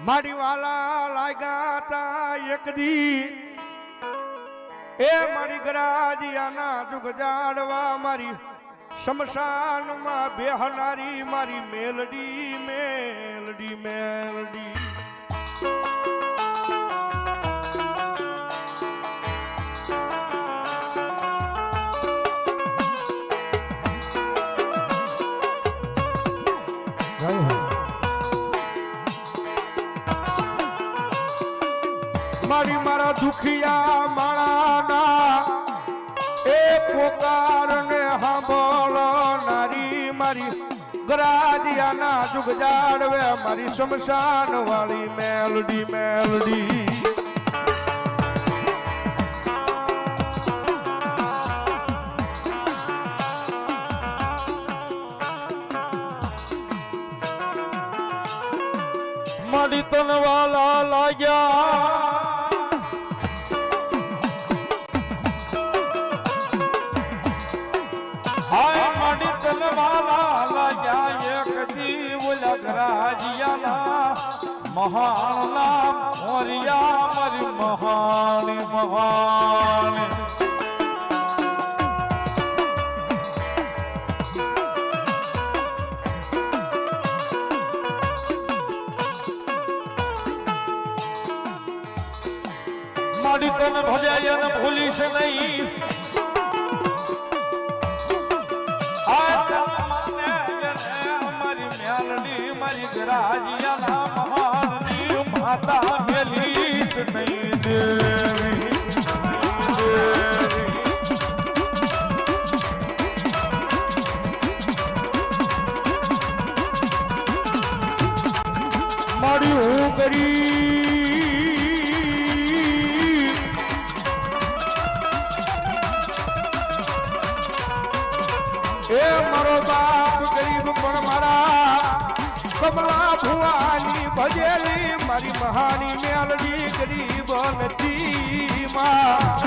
મારી વાલા લાગ્યા તા એક દી એ મારી ગરાજિયાના જુગ જાડવા મારી શમશાનમાં બેહનારી મારી મેલડી મેલડી મેલડી મારી મારા દુખિયા માણાના એ પોકારને સાંભળનારી મારી ગરાજિયાના જુગ જાડવે મારી શમશાન વાળી મેલડી મેલડી મારી તન વાલા લાગ્યા મહાના મોરિયા મારી મહાની મહાની મારી તન ભજાય ને ભૂલીશ નહીં મારી ગરાજિયાના મહાની માતા મેલીશ નહીં દેવી મારી હું કરી એ મારો બાપ ગરીબ પણ મારા કમલા ભુવાની ભજેલી મારી મહાની મેલડી ગરીબ નથી માં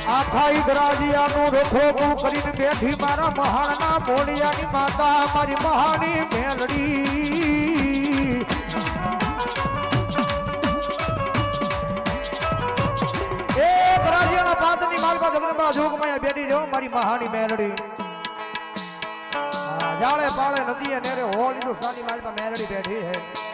આખાઈ ગરાજિયાનું રખોપું કરીને બેઠી મારા મહાણના મોડિયાની માતા મારી મહાની મેલડી એ ગરાજિયાના પાદની માલપા જગદંબા જોગમાં બેઠી જો મારી મહાની મેલડી જાળે પાળે નદીએ નેરે હોલ હિન્દુસ્તાની માલપા મેલડી બેઠી છે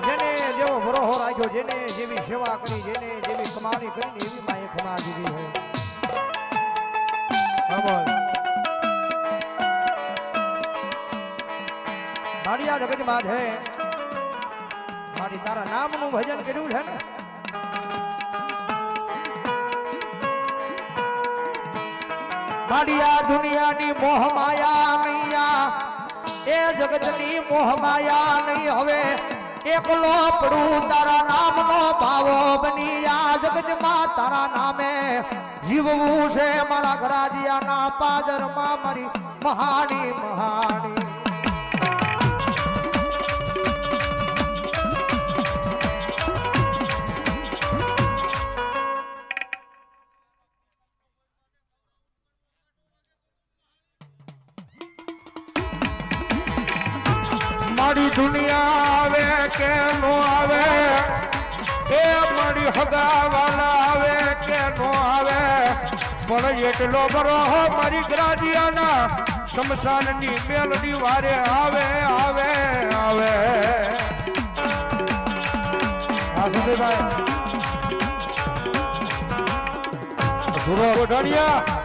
જેને જેવો ભરોહો રાખ્યો જેને જેવી સેવા કરી જેને જેવી કમાણી કરીને એવી માએ ખમા દીધી છે મારી આ જગતમાં છે મારી તારા નામનું ભજન કર્યું છે ને મારી આ દુનિયાની મોહ માયા નૈયા એ જગતની મોહ માયા નહીં હવે એકલો પડું તારા નામનો ભાવો બની આ જગતમાં તારા નામે જીવવું છે મારા ગરાજિયાના પાદરમાં મારી મહાની મહાની મારી દુનિયા આવે કે નો આવે એ મારી હગાવાલા આવે કે નો આવે પણ એટલો બરો મારી ગરાજિયાના શમશાનની મેલડી વારે આવે આવે આવે હા સુધીભાઈ ધુરો ગોઢાણિયા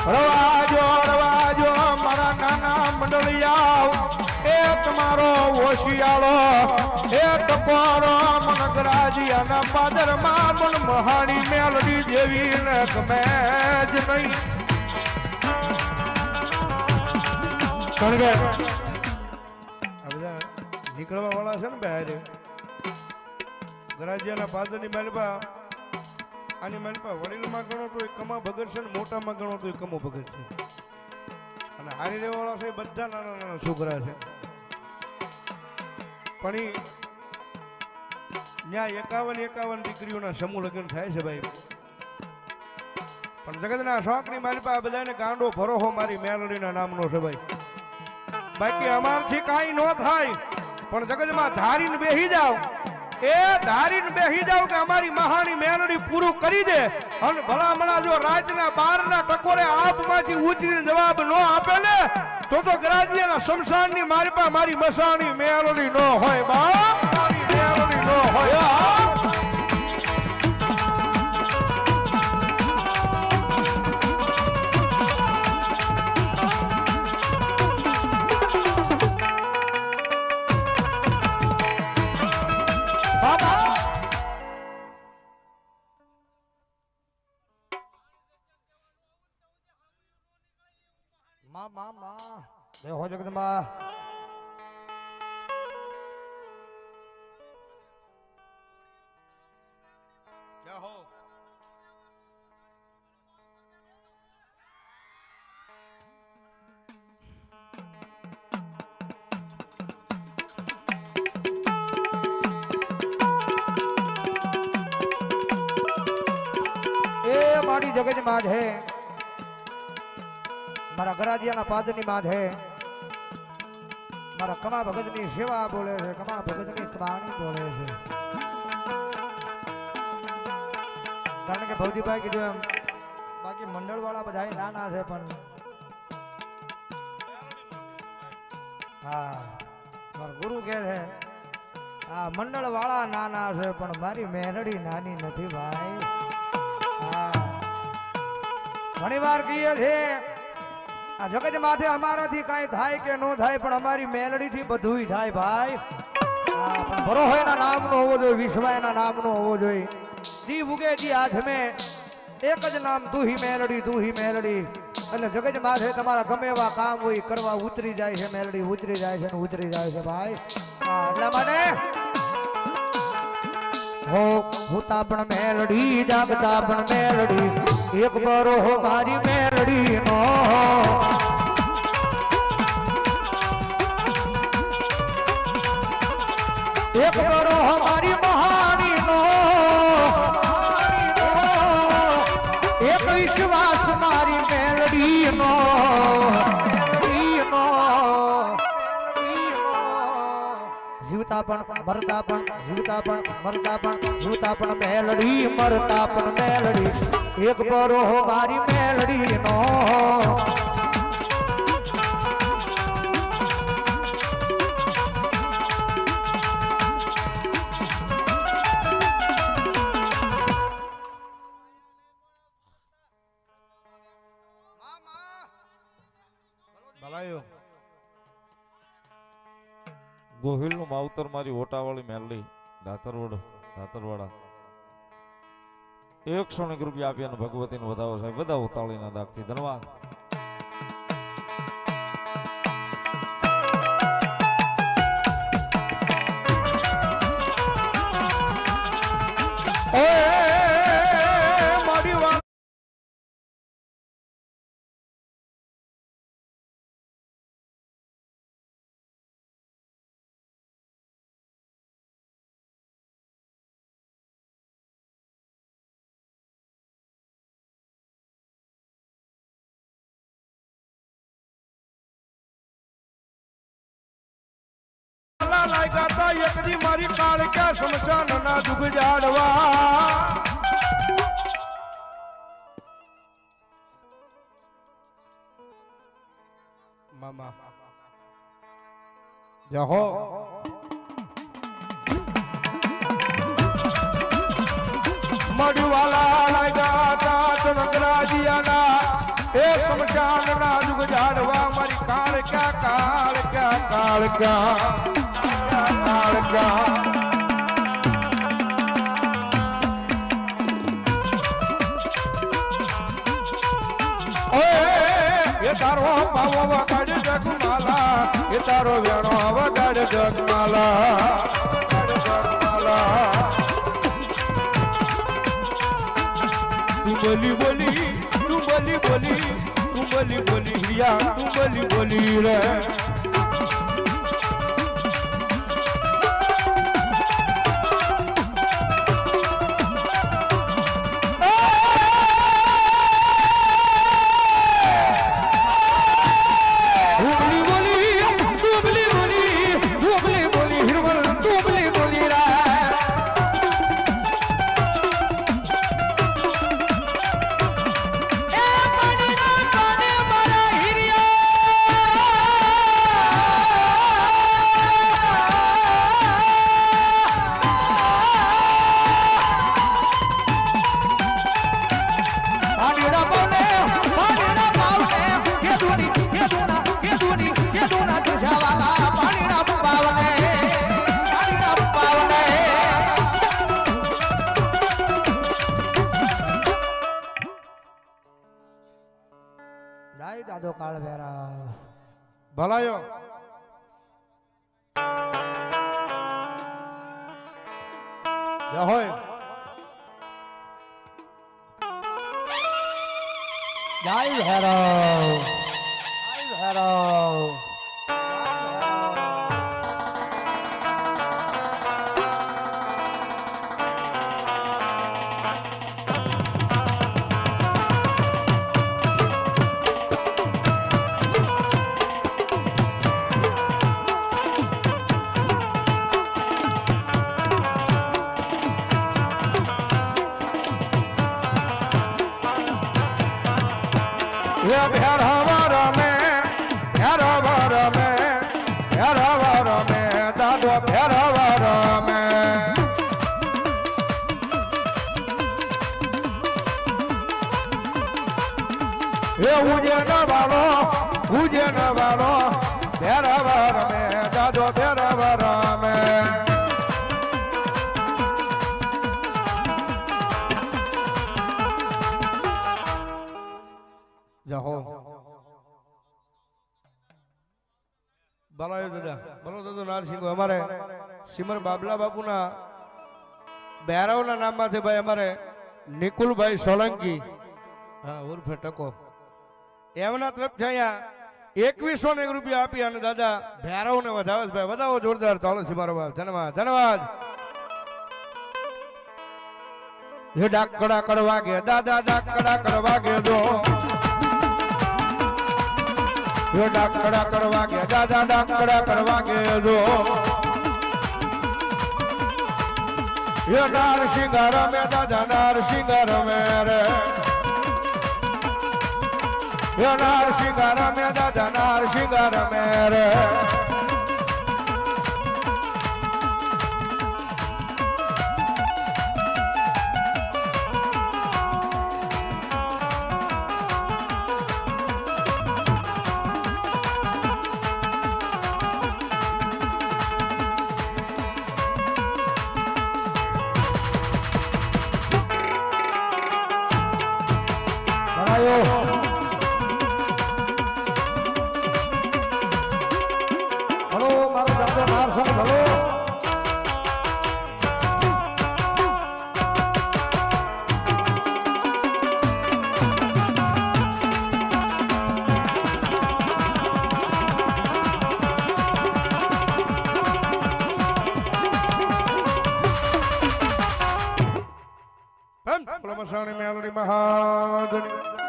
રવાજો રવાજો મારા નાના મંડળિયા એ તમારો ઓશિયાળો એ ટકોરો મન ગરાજિયાના પાદરમાં પણ મહાની મેલડી દેવી ને ગમે જ નહીં કારણ કે આ બધા નીકળવા વાળા છે ને બહાર ગરાજિયાના પાદરની માલપા આની માલપા વડીલમાં ગણો તો એ કમા ભગત છે ને મોટામાં ગણો તો એ કમો ભગત છે અને હારી રહેવાળા છે બધા નાના નાના છોકરા છે પણ ત્યાં 51 દીકરીઓના સમૂહ લગ્ન થાય છે ભાઈ પણ જગતના શોખની માલપા બધાને ગાંડો ભરોહો મારી મેલડીના નામનો છે ભાઈ બાકી અમારથી કાંઈ ન થાય પણ જગતમાં ધારીને બેહી જાવ એ ધારીને બેહી જાવ કે અમારી મહાની મેલડી પૂરું કરી દે અને ભલામણા જો રાતના 12ના ટકોરે આપમાંથી ઉતરીને જવાબ ન આપે ને તો ગરાજીયાના શમશાનની માલપા મારી મસાણી મેલડી ન હોય બા મારી મેલડી ન હોય માં દેહો જગદંબા જય હો એ મારી જગદંબા છે મારા ગરાજીયાના પાદરની માં છે મારા કમા ભગતની સેવા બોલે છે કમા ભગતની કમાણી બોલે છે કારણ કે ભવજીભાઈ કીધું એમ બાકી મંડળ વાળા બધા નાના છે પણ હા મારા ગુરુ કહે છે આ મંડળ વાળા નાના છે પણ મારી મેરડી નાની નથી ભાઈ હા ઘણી વાર કહીએ છે આ જગત માથે અમારાથી કાંઈ થાય કે ન થાય પણ અમારી મેલડીથી બધુંય થાય ભાઈ પણ ભરોહો એના નામનો હોવો જોઈએ વિશ્વ એના નામનો હોવો જોઈએ દી ઉગે દી આજ મેં એક જ નામ તું હી મેલડી એટલે જગત માથે તમારા ગમે એવા કામ હોય કરવા ઉતરી જાય છે મેલડી ઉતરી જાય છે ને ઉતરી જાય છે ભાઈ એટલા માટે હો હોતા પણ મેલડી જાગતા પણ મેલડી એક બરોહો મારી મેલડી નો એક બરોહો મારી મહાની નો એક વિશ્વાસ મારી મેલડી નો જીવતા પણ મરતા પણ જીવતા પણ મરતા પણ જીવતા પણ મેલડી મરતા પણ મેલડી એક બરોહો મારી મેલડી નો ગોહિલ નું માવતર મારી ઓટાવાળી મેલડી દાતરવાડા 100 રૂપિયા આપ્યા ભગવતી નો વધાવો સાહેબ બધા ઉતાળીના દાગથી ધન્યવાદ ગાતા એકદી મારી કાળક્યા શમશાન ના દુગ જાડવા મામા જહો મડવાલા ગાતા ચમકરાજીયાના એ શમશાન ના દુગ જાડવા મારી કાળક્યા એ તારો પાવો વગાડ જગમાલા એ તારો વેણો વગાડ જગમાલા બોલી બોલી તું બોલી બોલી તું બોલી બોલી હિયા તું બોલી બોલી રે દાદો કાળ ભેરા ભલાયો જય હોય જય ભેરવ જય ભેરવ ભલાયો દાદા ભલો દાદો નારસિંહ અમારે સિમર બાબલા બાપુના બેરાવના નામમાંથી ભાઈ અમારે નિકુલભાઈ સોલંકી હા ઉર્ફે ટકો એમના તરફથી અહીંયા 2100 રૂપિયા આપી અને દાદા ભેરવને વધાવે છે ભાઈ વધાવો જોરદાર ચાલો છે મારો બાપ ધન્યવાદ ધન્યવાદ હે ડાકડા કરવા કે દાદા ડાકડા કરવા કે દો હે ડાકડા કરવા કે દાદા ડાકડા કરવા કે દો હે નાર સિંગાર મે દાદા નાર સિંગાર મે રે હે નાર સિંગાર મે દાદા નાર સિંગાર મે રે હલો મારો દાદો નારસંગ ભલો મસાણી મેલડી મહાદની